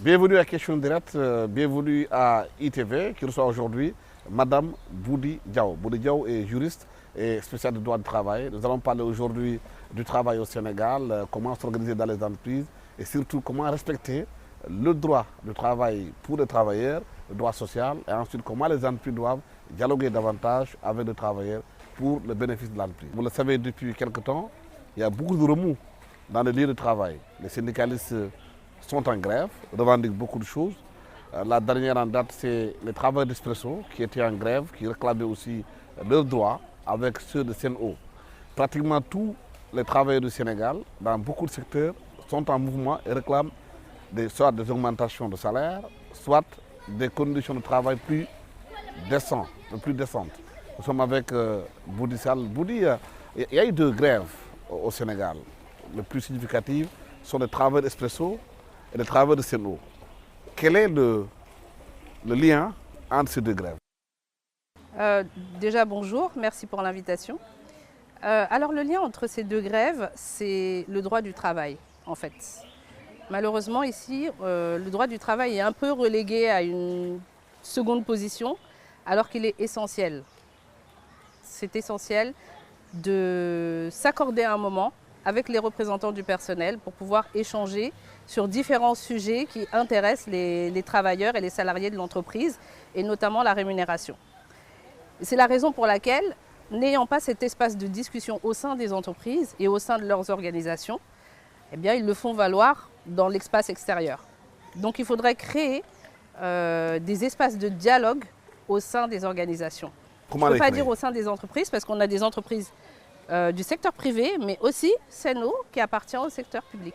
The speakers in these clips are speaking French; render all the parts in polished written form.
Bienvenue à Question Directe, bienvenue à ITV qui reçoit aujourd'hui Madame Boudi Diaw. Boudi Diaw est juriste et spécialiste de droit du travail. Nous allons parler aujourd'hui du travail au Sénégal, comment s'organiser dans les entreprises et surtout comment respecter le droit du travail pour les travailleurs, le droit social et ensuite comment les entreprises doivent dialoguer davantage avec les travailleurs pour le bénéfice de l'entreprise. Vous le savez, depuis quelque temps, il y a beaucoup de remous dans les lieux de travail. Les syndicalistes sont en grève, revendiquent beaucoup de choses. La dernière en date, c'est les travailleurs d'Expresso qui étaient en grève, qui réclamaient aussi leurs droits avec ceux de Sen'Eau. Pratiquement tous les travailleurs du Sénégal, dans beaucoup de secteurs, sont en mouvement et réclament soit des augmentations de salaire, soit des conditions de travail plus décentes. Nous sommes avec Boudi Sall. Boudi, il y a eu deux grèves au Sénégal. Les plus significatives sont les travailleurs d'Expresso et les travailleurs de Sen'Eau. Quel est le lien entre ces deux grèves? Déjà bonjour, merci pour l'invitation. Alors le lien entre ces deux grèves, c'est le droit du travail en fait. Malheureusement ici, le droit du travail est un peu relégué à une seconde position alors qu'il est essentiel. C'est essentiel de s'accorder un moment avec les représentants du personnel pour pouvoir échanger sur différents sujets qui intéressent les travailleurs et les salariés de l'entreprise, et notamment la rémunération. C'est la raison pour laquelle, n'ayant pas cet espace de discussion au sein des entreprises et au sein de leurs organisations, eh bien, ils le font valoir dans l'espace extérieur. Donc il faudrait créer des espaces de dialogue au sein des organisations. Comment Je ne peux pas dire au sein des entreprises, parce qu'on a des entreprises du secteur privé, mais aussi Sen'Eau qui appartient au secteur public.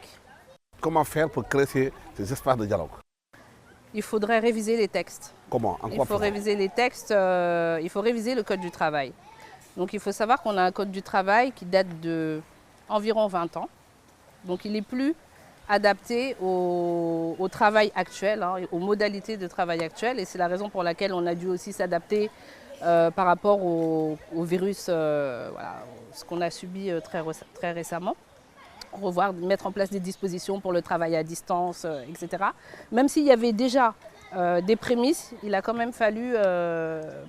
Comment faire pour créer ces espaces de dialogue? Il faudrait réviser les textes. Comment? En quoi Il faut réviser les textes, il faut réviser le Code du travail. Donc il faut savoir qu'on a un Code du travail qui date d'environ 20 ans. Donc il n'est plus adapté au travail actuel, hein, aux modalités de travail actuelles. Et c'est la raison pour laquelle on a dû aussi s'adapter par rapport au virus, voilà, ce qu'on a subi très récemment. Mettre en place des dispositions pour le travail à distance, etc. Même s'il y avait déjà des prémices, il a quand même fallu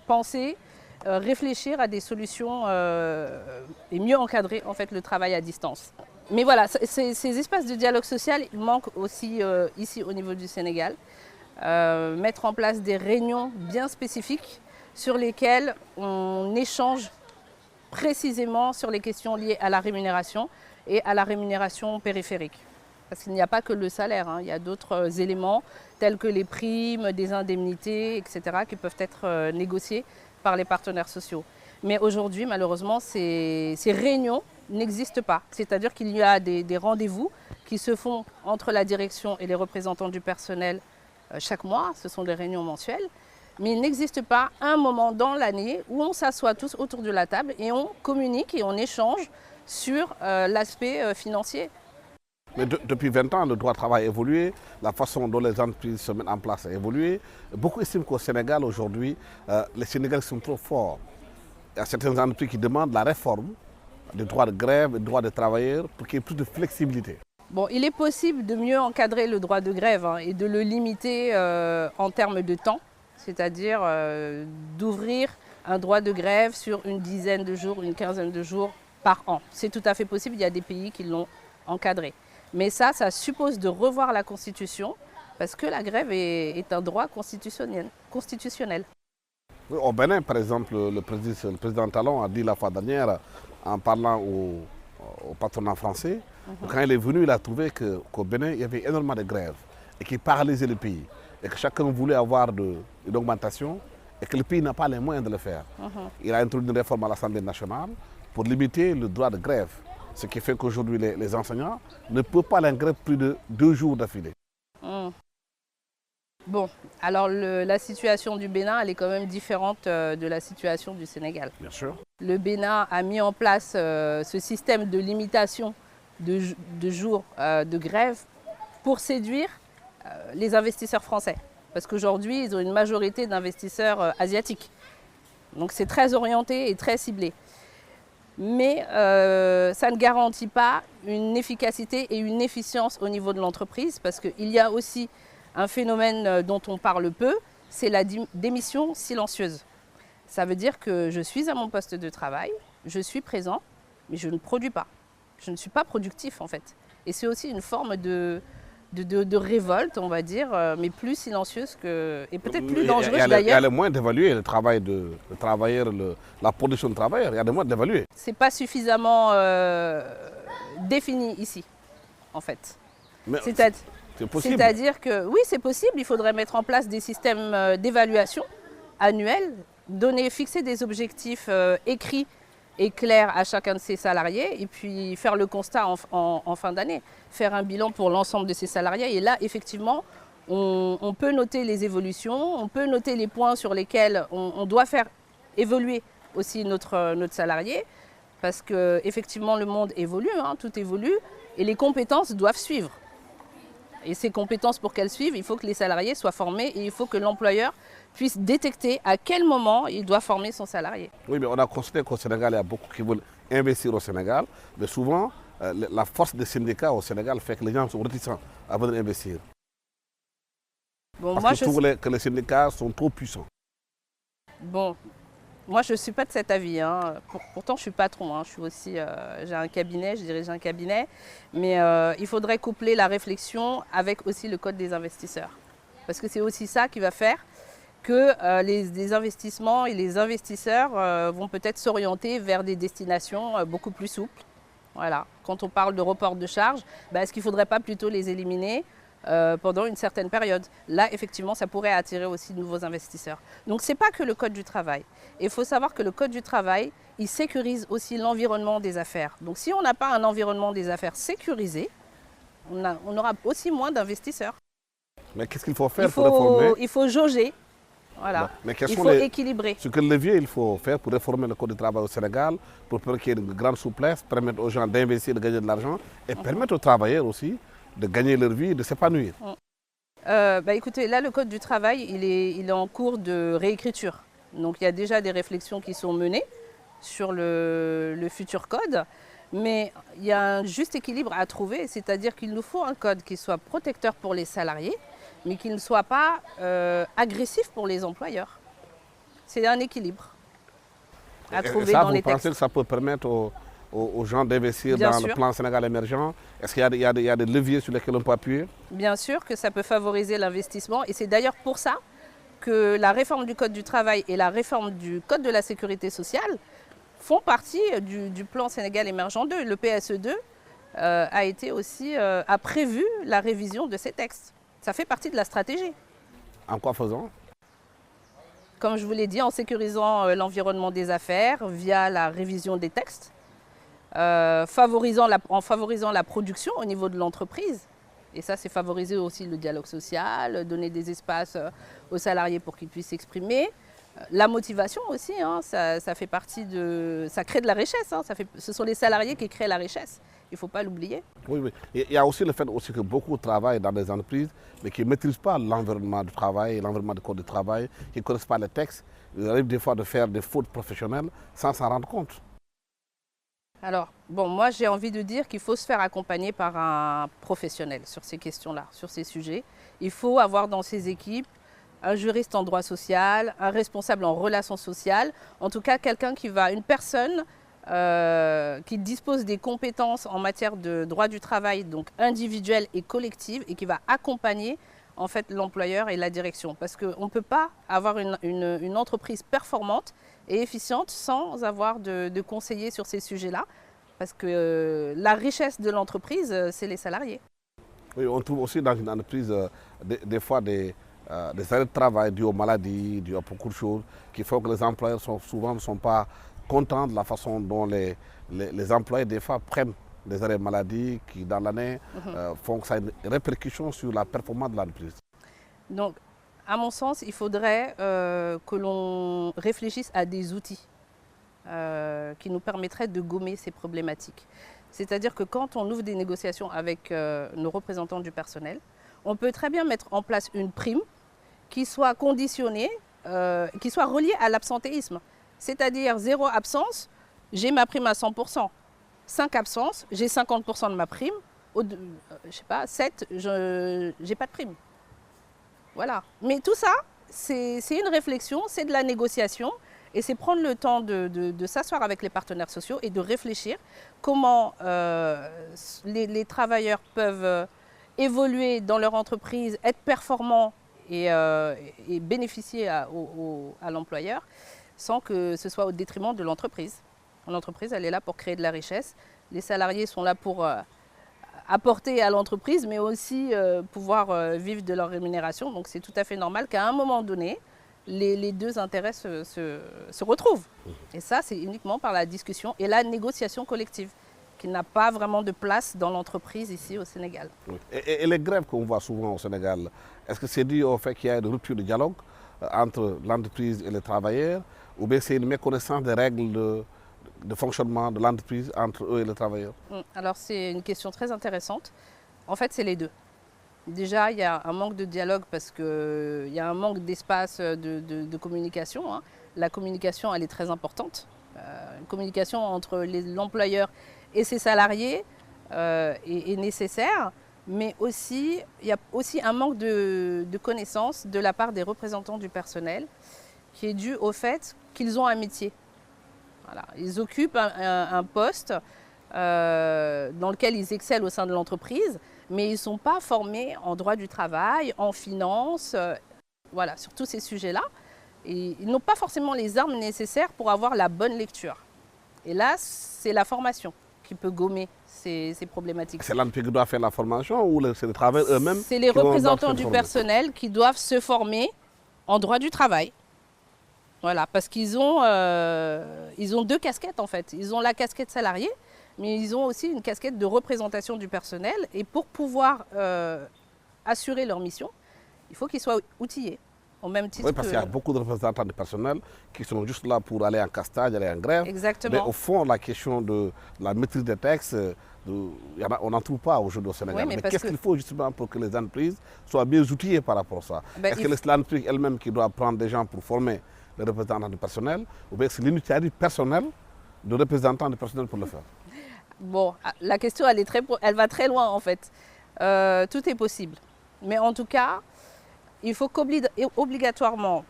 penser, réfléchir à des solutions et mieux encadrer en fait, le travail à distance. Mais voilà, ces espaces de dialogue social manquent aussi ici au niveau du Sénégal. Mettre en place des réunions bien spécifiques sur lesquelles on échange précisément sur les questions liées à la rémunération et à la rémunération périphérique. Parce qu'il n'y a pas que le salaire, hein, il y a d'autres éléments tels que les primes, des indemnités, etc. qui peuvent être négociés par les partenaires sociaux. Mais aujourd'hui, malheureusement, ces réunions n'existent pas. C'est-à-dire qu'il y a des rendez-vous qui se font entre la direction et les représentants du personnel chaque mois. Ce sont des réunions mensuelles. Mais il n'existe pas un moment dans l'année où on s'assoit tous autour de la table et on communique et on échange sur l'aspect financier. Mais depuis 20 ans, le droit du travail a évolué, la façon dont les entreprises se mettent en place a évolué. Beaucoup estiment qu'au Sénégal, aujourd'hui, les Sénégalais sont trop forts. Il y a certaines entreprises qui demandent la réforme du droit de grève et du droit des travailleurs pour qu'il y ait plus de flexibilité. Bon, il est possible de mieux encadrer le droit de grève hein, et de le limiter en termes de temps, c'est-à-dire d'ouvrir un droit de grève sur une dizaine de jours, une quinzaine de jours par an. C'est tout à fait possible, il y a des pays qui l'ont encadré. Mais ça suppose de revoir la Constitution parce que la grève est un droit constitutionnel. Oui, au Bénin, par exemple, le président Talon a dit la fois dernière, en parlant au patronat français, quand il est venu, il a trouvé qu'au Bénin, il y avait énormément de grèves et qui paralysaient le pays. Et que chacun voulait avoir une augmentation et que le pays n'a pas les moyens de le faire. Il a introduit une réforme à l'Assemblée nationale pour limiter le droit de grève. Ce qui fait qu'aujourd'hui, les enseignants ne peuvent pas aller en grève plus de 2 jours d'affilée. Bon, alors la situation du Bénin, elle est quand même différente de la situation du Sénégal. Bien sûr. Le Bénin a mis en place ce système de limitation de jours de grève pour séduire les investisseurs français. Parce qu'aujourd'hui, ils ont une majorité d'investisseurs asiatiques. Donc c'est très orienté et très ciblé. Mais ça ne garantit pas une efficacité et une efficience au niveau de l'entreprise parce qu'il y a aussi un phénomène dont on parle peu, c'est la démission silencieuse. Ça veut dire que je suis à mon poste de travail, je suis présent, mais je ne produis pas. Je ne suis pas productif en fait. Et c'est aussi une forme de révolte, on va dire, mais plus silencieuse et peut-être plus dangereuse d'ailleurs. Il y a le moyen d'évaluer le travail de travailleur, la production de travailleurs, il y a des moyens d'évaluer. Ce n'est pas suffisamment défini ici, en fait. C'est-à-dire que oui, c'est possible, il faudrait mettre en place des systèmes d'évaluation annuels, fixer des objectifs écrits et clair à chacun de ses salariés et puis faire le constat en fin d'année, faire un bilan pour l'ensemble de ses salariés. Et là, effectivement, on peut noter les évolutions, on peut noter les points sur lesquels on doit faire évoluer aussi notre salarié parce qu'effectivement, le monde évolue, hein, tout évolue et les compétences doivent suivre. Et ces compétences, pour qu'elles suivent, il faut que les salariés soient formés et il faut que l'employeur puisse détecter à quel moment il doit former son salarié. Oui, mais on a constaté qu'au Sénégal, il y a beaucoup qui veulent investir au Sénégal, mais souvent, la force des syndicats au Sénégal fait que les gens sont réticents à venir investir. Bon, parce qu'ils trouvent que les syndicats sont trop puissants. Bon, moi je ne suis pas de cet avis. Hein. Pourtant, je suis patron. Hein. Je suis aussi, j'ai un cabinet, je dirige un cabinet. Mais il faudrait coupler la réflexion avec aussi le code des investisseurs. Parce que c'est aussi ça qui va faire que les investissements et les investisseurs vont peut-être s'orienter vers des destinations beaucoup plus souples. Voilà. Quand on parle de report de charges, est-ce qu'il ne faudrait pas plutôt les éliminer pendant une certaine période? Là, effectivement, ça pourrait attirer aussi de nouveaux investisseurs. Donc, ce n'est pas que le Code du travail. Il faut savoir que le Code du travail, il sécurise aussi l'environnement des affaires. Donc, si on n'a pas un environnement des affaires sécurisé, on aura aussi moins d'investisseurs. Mais qu'est-ce qu'il faut faire pour réformer? Il faut jauger. Voilà. Mais il faut équilibrer. Ce que levier il faut faire pour réformer le Code du travail au Sénégal, pour qu'il y ait une grande souplesse, permettre aux gens d'investir, de gagner de l'argent et permettre aux travailleurs aussi de gagner leur vie, de s'épanouir. Écoutez, là, le Code du travail, il est en cours de réécriture. Donc, il y a déjà des réflexions qui sont menées sur le futur code. Mais il y a un juste équilibre à trouver, c'est-à-dire qu'il nous faut un code qui soit protecteur pour les salariés, mais qui ne soit pas agressif pour les employeurs. C'est un équilibre à trouver dans les textes. Vous pensez que ça peut permettre aux gens d'investir dans le plan Sénégal émergent? Est-ce qu'il y a des leviers sur lesquels on peut appuyer? Bien sûr que ça peut favoriser l'investissement et c'est d'ailleurs pour ça que la réforme du Code du travail et la réforme du Code de la sécurité sociale font partie du plan Sénégal émergent 2. Le PSE2 a prévu la révision de ces textes. Ça fait partie de la stratégie. En quoi faisant? Comme je vous l'ai dit, en sécurisant l'environnement des affaires via la révision des textes, en favorisant la production au niveau de l'entreprise. Et ça, c'est favoriser aussi le dialogue social, donner des espaces aux salariés pour qu'ils puissent s'exprimer. La motivation aussi, hein, ça fait partie ça crée de la richesse. Hein, ce sont les salariés qui créent la richesse. Il ne faut pas l'oublier. Oui, oui. Il y a aussi le fait aussi que beaucoup travaillent dans des entreprises, mais qui ne maîtrisent pas l'environnement du travail, l'environnement du code du travail, qui ne connaissent pas les textes. Ils arrivent des fois de faire des fautes professionnelles sans s'en rendre compte. Alors, moi j'ai envie de dire qu'il faut se faire accompagner par un professionnel sur ces questions-là, sur ces sujets. Il faut avoir dans ses équipes un juriste en droit social, un responsable en relations sociales, en tout cas une personne qui dispose des compétences en matière de droit du travail, donc individuelle et collective, et qui va accompagner en fait l'employeur et la direction. Parce qu'on ne peut pas avoir une entreprise performante et efficiente sans avoir de conseillers sur ces sujets-là. Parce que la richesse de l'entreprise, c'est les salariés. Oui, on trouve aussi dans une entreprise des fois des arrêts de travail dus aux maladies, dus à beaucoup de choses, qui font que les employeurs souvent ne sont pas contents de la façon dont les employés des fois prennent des arrêts de maladie qui dans l'année font que ça a une répercussion sur la performance de l'entreprise. Donc À mon sens, il faudrait que l'on réfléchisse à des outils qui nous permettraient de gommer ces problématiques. C'est-à-dire que quand on ouvre des négociations avec nos représentants du personnel, on peut très bien mettre en place une prime qui soit conditionnée, qui soit reliée à l'absentéisme. C'est-à-dire 0 absence, j'ai ma prime à 100%. 5 absences, j'ai 50% de ma prime. Je sais pas, 7, je n'ai pas de prime. Voilà. Mais tout ça, c'est une réflexion, c'est de la négociation. Et c'est prendre le temps de s'asseoir avec les partenaires sociaux et de réfléchir comment les travailleurs peuvent évoluer dans leur entreprise, être performants et bénéficier à l'employeur sans que ce soit au détriment de l'entreprise. L'entreprise, elle est là pour créer de la richesse. Les salariés sont là pour apporter à l'entreprise, mais aussi pouvoir vivre de leur rémunération. Donc c'est tout à fait normal qu'à un moment donné, les deux intérêts se retrouvent. Et ça, c'est uniquement par la discussion et la négociation collective, qui n'a pas vraiment de place dans l'entreprise ici au Sénégal. Oui. Et les grèves qu'on voit souvent au Sénégal, est-ce que c'est dû au fait qu'il y a une rupture de dialogue entre l'entreprise et les travailleurs, ou bien c'est une méconnaissance des règles de fonctionnement de l'entreprise entre eux et les travailleurs? Alors c'est une question très intéressante. En fait, c'est les deux. Déjà, il y a un manque de dialogue parce qu'il y a un manque d'espace de communication. Hein. La communication, elle est très importante. Une communication entre l'employeur et ses salariés est nécessaire, mais aussi, il y a aussi un manque de connaissances de la part des représentants du personnel qui est dû au fait qu'ils ont un métier. Voilà. Ils occupent un poste dans lequel ils excellent au sein de l'entreprise, mais ils ne sont pas formés en droit du travail, en finance, voilà, sur tous ces sujets-là. Et ils n'ont pas forcément les armes nécessaires pour avoir la bonne lecture. Et là, c'est la formation qui peut gommer ces problématiques. C'est l'entreprise qui doit faire la formation ou c'est les travailleurs eux-mêmes? C'est les représentants du personnel qui doivent se former en droit du travail. Voilà, parce qu'ils ont deux casquettes en fait. Ils ont la casquette salariée, mais ils ont aussi une casquette de représentation du personnel. Et pour pouvoir assurer leur mission, il faut qu'ils soient outillés. Au même titre oui, parce qu'il y a beaucoup de représentants du personnel qui sont juste là pour aller en castage, aller en grève. Exactement. Mais au fond, la question de la maîtrise des textes, on n'en trouve pas aujourd'hui au Sénégal. Oui, mais qu'est-ce qu'il faut justement pour que les entreprises soient bien outillées par rapport à ça? Est-ce que c'est l'entreprise elle-même qui doit prendre des gens pour former les représentants du personnel, ou bien c'est l'initiative personnelle de représentants du personnel pour le faire? Bon, la question, elle va très loin en fait. Tout est possible. Mais en tout cas, il faut qu'obligatoirement,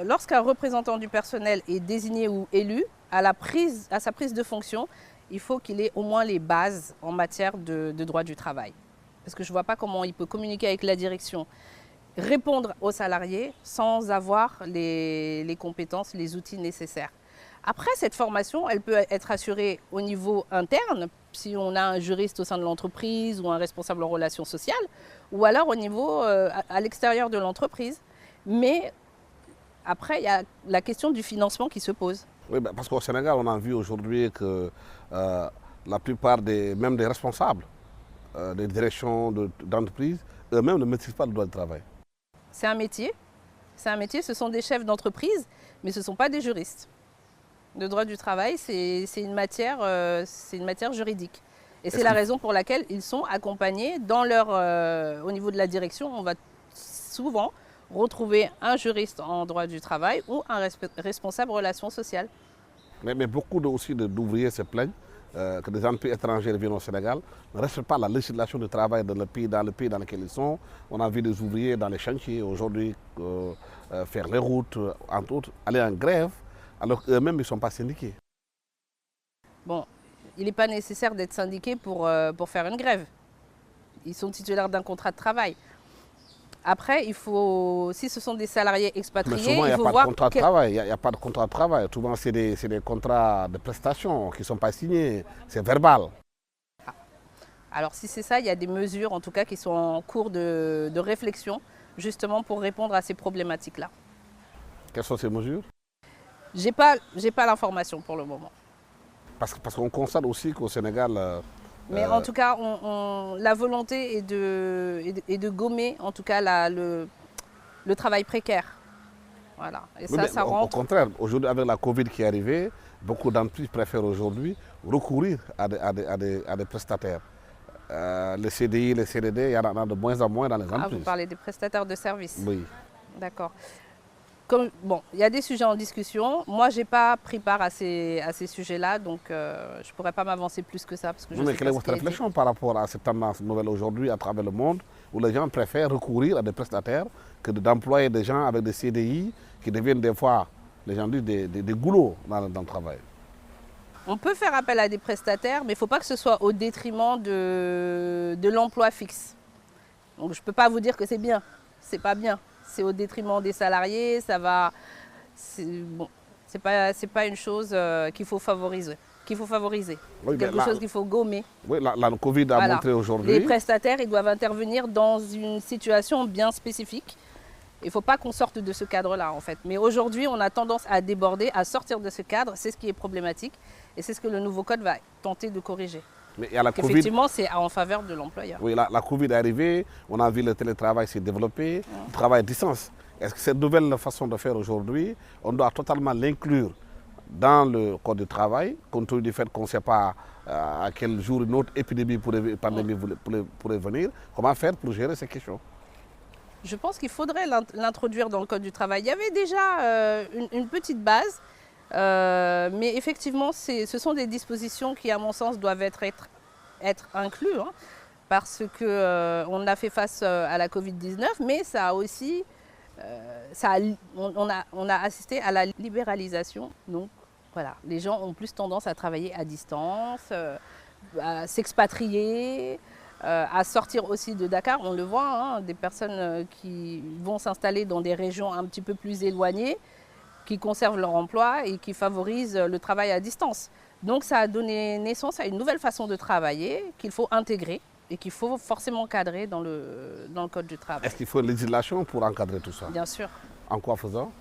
lorsqu'un représentant du personnel est désigné ou élu, à sa prise de fonction, il faut qu'il ait au moins les bases en matière de droit du travail. Parce que je ne vois pas comment il peut communiquer avec la direction, répondre aux salariés sans avoir les compétences, les outils nécessaires. Après, cette formation, elle peut être assurée au niveau interne, si on a un juriste au sein de l'entreprise ou un responsable en relations sociales, ou alors au niveau à l'extérieur de l'entreprise. Mais après, il y a la question du financement qui se pose. Oui, parce qu'au Sénégal, on a vu aujourd'hui que la plupart même des responsables des directions d'entreprise, eux-mêmes ne maîtrisent pas le droit du travail. C'est un métier. C'est un métier, ce sont des chefs d'entreprise, mais ce ne sont pas des juristes. Le droit du travail, c'est une matière juridique. Et c'est la raison pour laquelle ils sont accompagnés au niveau de la direction. On va souvent retrouver un juriste en droit du travail ou un responsable relations sociales. Mais beaucoup aussi d'ouvriers se plaignent que des entreprises étrangères viennent au Sénégal, ne respectent pas la législation du travail dans le pays dans lequel ils sont. On a vu des ouvriers dans les chantiers aujourd'hui faire les routes, entre autres, aller en grève, alors qu'eux-mêmes ne sont pas syndiqués. Bon, il n'est pas nécessaire d'être syndiqué pour faire une grève. Ils sont titulaires d'un contrat de travail. Après, si ce sont des salariés expatriés, mais souvent, il faut voir... Il n'y a pas de contrat de travail. Souvent, c'est des contrats de prestation qui ne sont pas signés. C'est verbal. Alors, si c'est ça, il y a des mesures, en tout cas, qui sont en cours de réflexion, justement pour répondre à ces problématiques-là. Quelles sont ces mesures? J'ai pas l'information pour le moment. Parce qu'on constate aussi qu'au Sénégal... Mais en tout cas, la volonté est de gommer, en tout cas, le travail précaire. Voilà. Et Oui, ça, mais ça au rentre. contraire, aujourd'hui, avec la Covid qui est arrivée, beaucoup d'entreprises préfèrent aujourd'hui recourir à des prestataires. Les CDI, les CDD, il y en a de moins en moins dans les Ah, vous entreprises. parlez des prestataires de services. Oui. D'accord. Bon, il y a des sujets en discussion. Moi, je n'ai pas pris part à ces sujets-là, donc je ne pourrais pas m'avancer plus que ça. Parce que je Oui, mais sais quelle pas est ce votre qui a été. réflexion par rapport à cette tendance nouvelle aujourd'hui à travers le monde où les gens préfèrent recourir à des prestataires que d'employer des gens avec des CDI qui deviennent des fois, les gens disent, des goulots dans le travail? On peut faire appel à des prestataires, mais il ne faut pas que ce soit au détriment de l'emploi fixe. Donc je ne peux pas vous dire que c'est bien. C'est pas bien. C'est au détriment des salariés. Ça va. Bon, c'est pas une chose qu'il faut favoriser. Oui, Quelque chose qu'il faut gommer. Oui, la Covid a Voilà. montré aujourd'hui. Les prestataires, ils doivent intervenir dans une situation bien spécifique. Il ne faut pas qu'on sorte de ce cadre-là, en fait. Mais aujourd'hui, on a tendance à déborder, à sortir de ce cadre. C'est ce qui est problématique. Et c'est ce que le nouveau code va tenter de corriger. Mais il y a la Covid. Effectivement, c'est en faveur de l'employeur. Oui, la Covid est arrivée, on a vu le télétravail se développer, le travail à distance. Est-ce que cette nouvelle façon de faire aujourd'hui, on doit totalement l'inclure dans le code du travail, compte tenu du fait qu'on ne sait pas à quel jour une autre pandémie pourrait venir? Comment faire pour gérer ces questions? Je pense qu'il faudrait l'introduire dans le code du travail. Il y avait déjà une petite base, mais effectivement, ce sont des dispositions qui, à mon sens, doivent être incluses, hein, parce qu'on a fait face à la Covid-19, mais ça a aussi, on a assisté à la libéralisation. Donc voilà, les gens ont plus tendance à travailler à distance, à s'expatrier, à sortir aussi de Dakar. On le voit, hein, des personnes qui vont s'installer dans des régions un petit peu plus éloignées, qui conservent leur emploi et qui favorisent le travail à distance. Donc ça a donné naissance à une nouvelle façon de travailler qu'il faut intégrer et qu'il faut forcément cadrer dans le code du travail. Est-ce qu'il faut une législation pour encadrer tout ça? Bien sûr. En quoi faisant?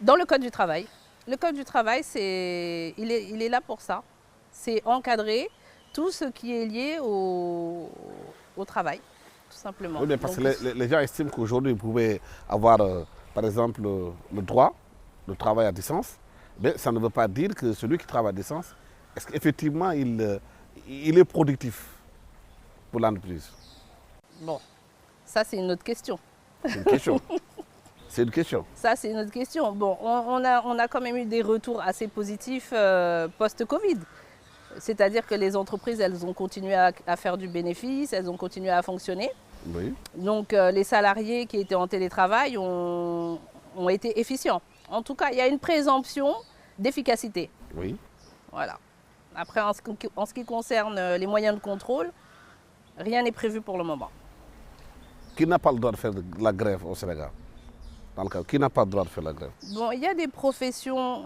Dans le code du travail. Le code du travail, il est là pour ça. C'est encadrer tout ce qui est lié au travail, tout simplement. Oui, mais parce que les gens estiment qu'aujourd'hui, vous pouvez avoir, par exemple, le droit de travail à distance, mais ça ne veut pas dire que celui qui travaille à distance, est-ce qu'effectivement, il est productif pour l'entreprise? Bon, ça c'est une autre question. C'est une question. C'est une question. Ça c'est une autre question. Bon, on a quand même eu des retours assez positifs post-Covid. C'est-à-dire que les entreprises, elles ont continué à faire du bénéfice, elles ont continué à fonctionner. Oui. Donc les salariés qui étaient en télétravail ont été efficients. En tout cas, il y a une présomption d'efficacité. Oui. Voilà. Après, en ce qui concerne les moyens de contrôle, rien n'est prévu pour le moment. Qui n'a pas le droit de faire de la grève au Sénégal? Dans le cas, qui n'a pas le droit de faire la grève? Bon, il y a des professions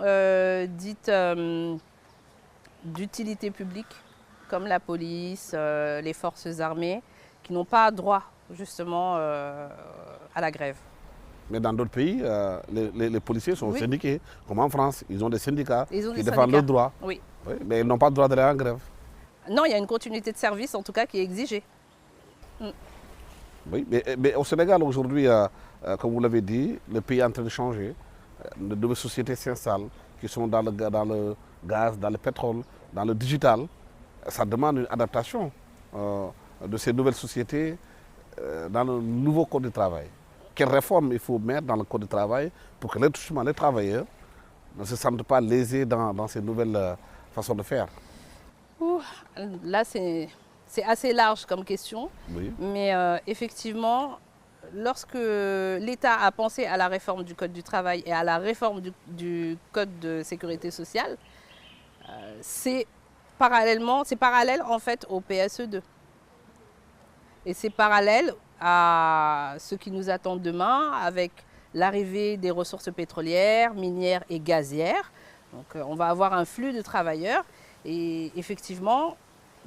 dites d'utilité publique, comme la police, les forces armées, qui n'ont pas droit justement à la grève. Mais dans d'autres pays, les policiers sont syndiqués, comme en France. Ils ont des syndicats qui défendent leurs droits. Oui. Oui, mais ils n'ont pas le droit d'aller en grève. Non, il y a une continuité de service, en tout cas, qui est exigée. Oui, mais au Sénégal, aujourd'hui, comme vous l'avez dit, le pays est en train de changer. De nouvelles sociétés s'installent, qui sont dans le gaz, dans le pétrole, dans le digital. Ça demande une adaptation de ces nouvelles sociétés dans le nouveau code du travail. Quelles réformes il faut mettre dans le code du travail pour que les travailleurs ne se sentent pas lésés dans ces nouvelles façons de faire? Là, c'est assez large comme question, Oui. mais effectivement, lorsque l'État a pensé à la réforme du Code du travail et à la réforme du Code de sécurité sociale, c'est parallèle en fait au PSE2. Et c'est parallèle à ce qui nous attend demain avec l'arrivée des ressources pétrolières, minières et gazières. Donc on va avoir un flux de travailleurs et effectivement,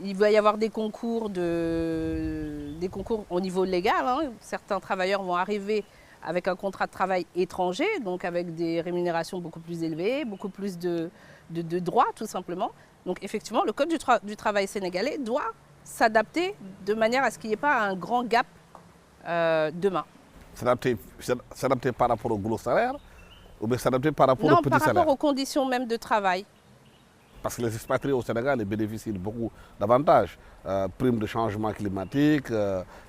il va y avoir des concours au niveau légal. Hein. Certains travailleurs vont arriver avec un contrat de travail étranger, donc avec des rémunérations beaucoup plus élevées, beaucoup plus de droits tout simplement. Donc effectivement, le Code du travail sénégalais doit s'adapter de manière à ce qu'il n'y ait pas un grand gap demain. S'adapter par rapport au gros salaire ou bien s'adapter par rapport Non, au petit par salaire? rapport aux conditions même de travail. Parce que les expatriés au Sénégal ils bénéficient de beaucoup d'avantages. Primes de changement climatique,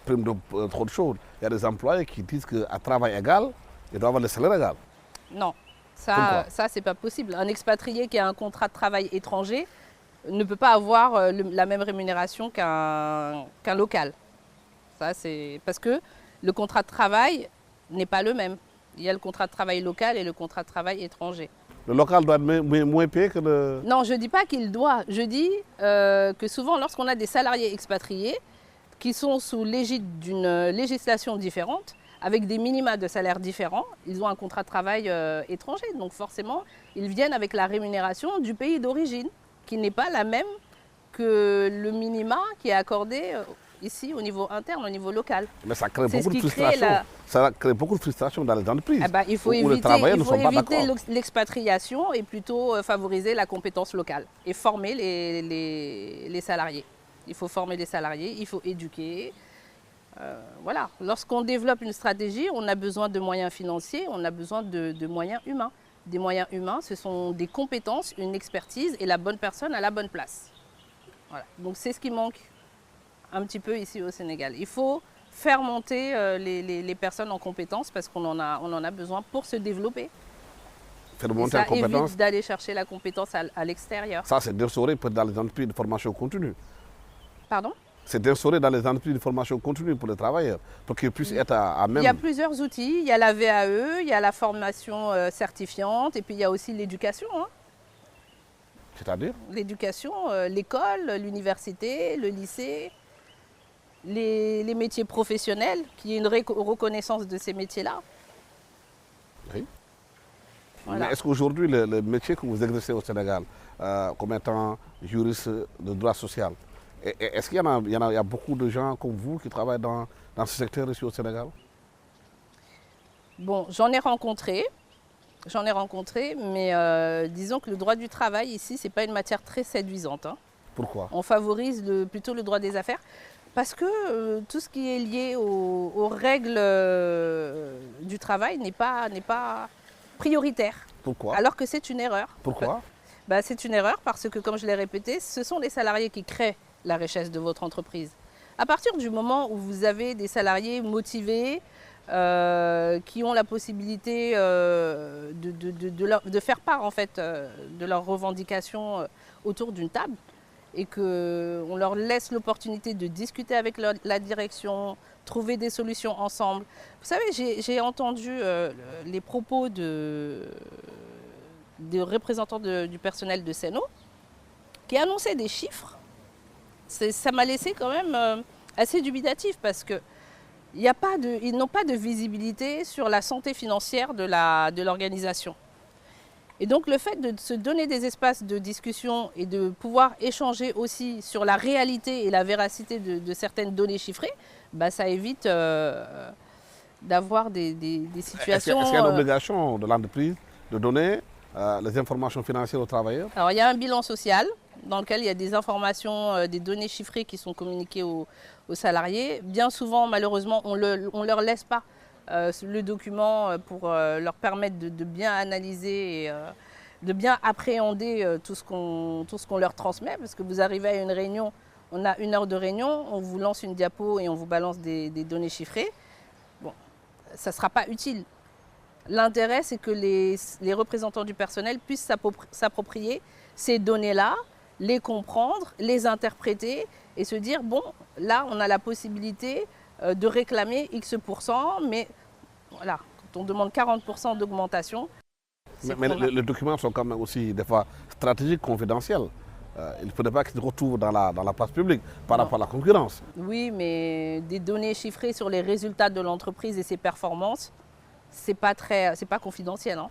primes de trop de choses. Il y a des employés qui disent qu'à travail égal, ils doivent avoir le salaire égal. Non, Pourquoi? ça c'est pas possible. Un expatrié qui a un contrat de travail étranger ne peut pas avoir la même rémunération qu'un local. Ça, c'est parce que le contrat de travail n'est pas le même. Il y a le contrat de travail local et le contrat de travail étranger. Le local doit être moins payé que le... Non, je ne dis pas qu'il doit. Je dis que souvent, lorsqu'on a des salariés expatriés qui sont sous l'égide d'une législation différente, avec des minima de salaire différents, ils ont un contrat de travail étranger. Donc forcément, ils viennent avec la rémunération du pays d'origine, qui n'est pas la même que le minima qui est accordé ici au niveau interne, au niveau local. Mais ça crée C'est beaucoup ce de qui crée frustration. Ça crée beaucoup de frustration dans les entreprises. Eh ben, il faut où les travailleurs ne sont pas éviter d'accord. l'expatriation et plutôt favoriser la compétence locale et former les salariés. Il faut former les salariés, il faut éduquer. Voilà. Lorsqu'on développe une stratégie, on a besoin de moyens financiers, on a besoin de moyens humains. Des moyens humains, ce sont des compétences, une expertise et la bonne personne à la bonne place. Voilà. Donc c'est ce qui manque un petit peu ici au Sénégal. Il faut faire monter les personnes en compétences parce qu'on en a besoin pour se développer. Faire Et monter en ça compétence. évite d'aller chercher la compétence à l'extérieur. Ça, c'est d'instaurer dans les entreprises de formation continue. Pardon? C'est d'instaurer dans les entreprises de formation continue pour les travailleurs, pour qu'ils puissent être à même. Il y a plusieurs outils. Il y a la VAE, il y a la formation certifiante et puis il y a aussi l'éducation. Hein. C'est-à-dire? L'éducation, l'école, l'université, le lycée, les métiers professionnels, qu'il y ait une reconnaissance de ces métiers-là. Oui. Voilà. Mais est-ce qu'aujourd'hui, le métier que vous exercez au Sénégal, comme étant juriste de droit social, est-ce qu'il y a beaucoup de gens comme vous qui travaillent dans ce secteur ici au Sénégal? Bon, j'en ai rencontré, mais disons que le droit du travail ici, ce n'est pas une matière très séduisante. Hein. Pourquoi? On favorise plutôt le droit des affaires parce que tout ce qui est lié aux règles du travail n'est pas prioritaire. Pourquoi? Alors que c'est une erreur. Pourquoi? C'est une erreur parce que, comme je l'ai répété, ce sont les salariés qui créent la richesse de votre entreprise. À partir du moment où vous avez des salariés motivés, qui ont la possibilité de faire part en fait, de leurs revendications autour d'une table et qu'on leur laisse l'opportunité de discuter avec la direction, trouver des solutions ensemble. Vous savez, j'ai entendu les propos des représentants du personnel de Seno qui annonçaient des chiffres. Ça m'a laissé quand même assez dubitatif parce que ils n'ont pas de visibilité sur la santé financière de l'organisation. Et donc le fait de se donner des espaces de discussion et de pouvoir échanger aussi sur la réalité et la véracité de certaines données chiffrées, bah, ça évite d'avoir des situations... Est-ce qu'il y a une obligation de l'entreprise de donner les informations financières aux travailleurs? Alors il y a un bilan social dans lequel il y a des informations, des données chiffrées qui sont communiquées aux salariés. Bien souvent, malheureusement, on ne leur laisse pas le document pour leur permettre de bien analyser et de bien appréhender tout ce qu'on leur transmet. Parce que vous arrivez à une réunion, on a 1 heure de réunion, on vous lance une diapo et on vous balance des données chiffrées. Bon, ça ne sera pas utile. L'intérêt, c'est que les représentants du personnel puissent s'approprier ces données-là, les comprendre, les interpréter et se dire, bon, là, on a la possibilité de réclamer X%, mais voilà, quand on demande 40% d'augmentation... Mais les documents sont quand même aussi des fois stratégiques, confidentiels. Il ne faudrait pas qu'ils se retrouvent dans la place publique par rapport à la concurrence. Oui, mais des données chiffrées sur les résultats de l'entreprise et ses performances, c'est pas confidentiel. Hein.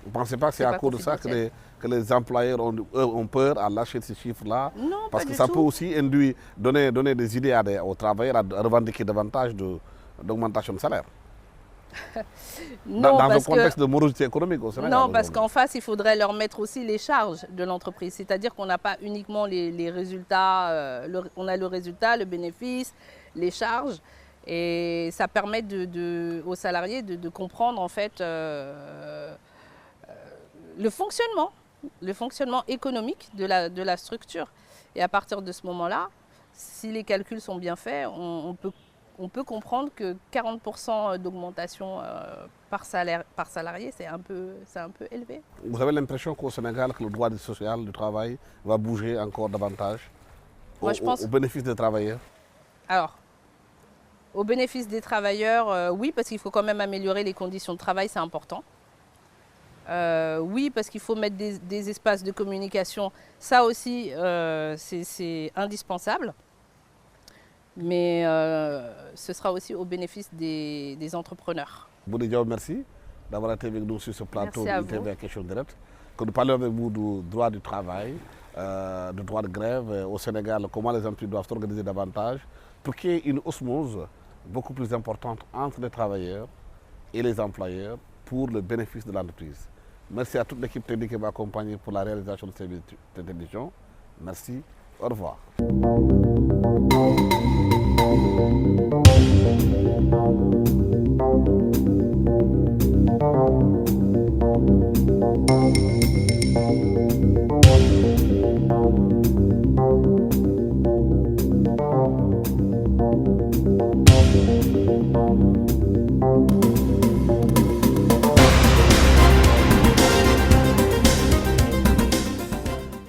Vous ne pensez pas que c'est à cause de ça que les employeurs ont peur à lâcher ces chiffres-là? Non, parce pas que du ça tout. peut aussi donner des idées aux travailleurs à revendiquer davantage d'augmentation de salaire. Non, dans un contexte de morosité économique au Sénégal. Non, parce qu'en face, il faudrait leur mettre aussi les charges de l'entreprise. C'est-à-dire qu'on n'a pas uniquement les résultats, on a le résultat, le bénéfice, les charges. Et ça permet aux salariés de comprendre en fait le fonctionnement économique de la structure. Et à partir de ce moment-là, si les calculs sont bien faits, on peut comprendre que 40% d'augmentation par salarié, c'est un peu élevé. Vous avez l'impression qu'au Sénégal, que le droit social du travail va bouger encore davantage au bénéfice des travailleurs? Alors, au bénéfice des travailleurs, oui, parce qu'il faut quand même améliorer les conditions de travail, c'est important. Oui, parce qu'il faut mettre des espaces de communication, ça aussi, c'est indispensable. Mais ce sera aussi au bénéfice des entrepreneurs. Boudy Diaw, merci d'avoir été avec nous sur ce plateau d'ITV Question Directe. Que nous parlons avec vous du droit du travail, du droit de grève au Sénégal, comment les entreprises doivent s'organiser davantage pour qu'il y ait une osmose beaucoup plus importante entre les travailleurs et les employeurs pour le bénéfice de l'entreprise. Merci à toute l'équipe technique qui m'a accompagné pour la réalisation de cette émission. Merci, au revoir.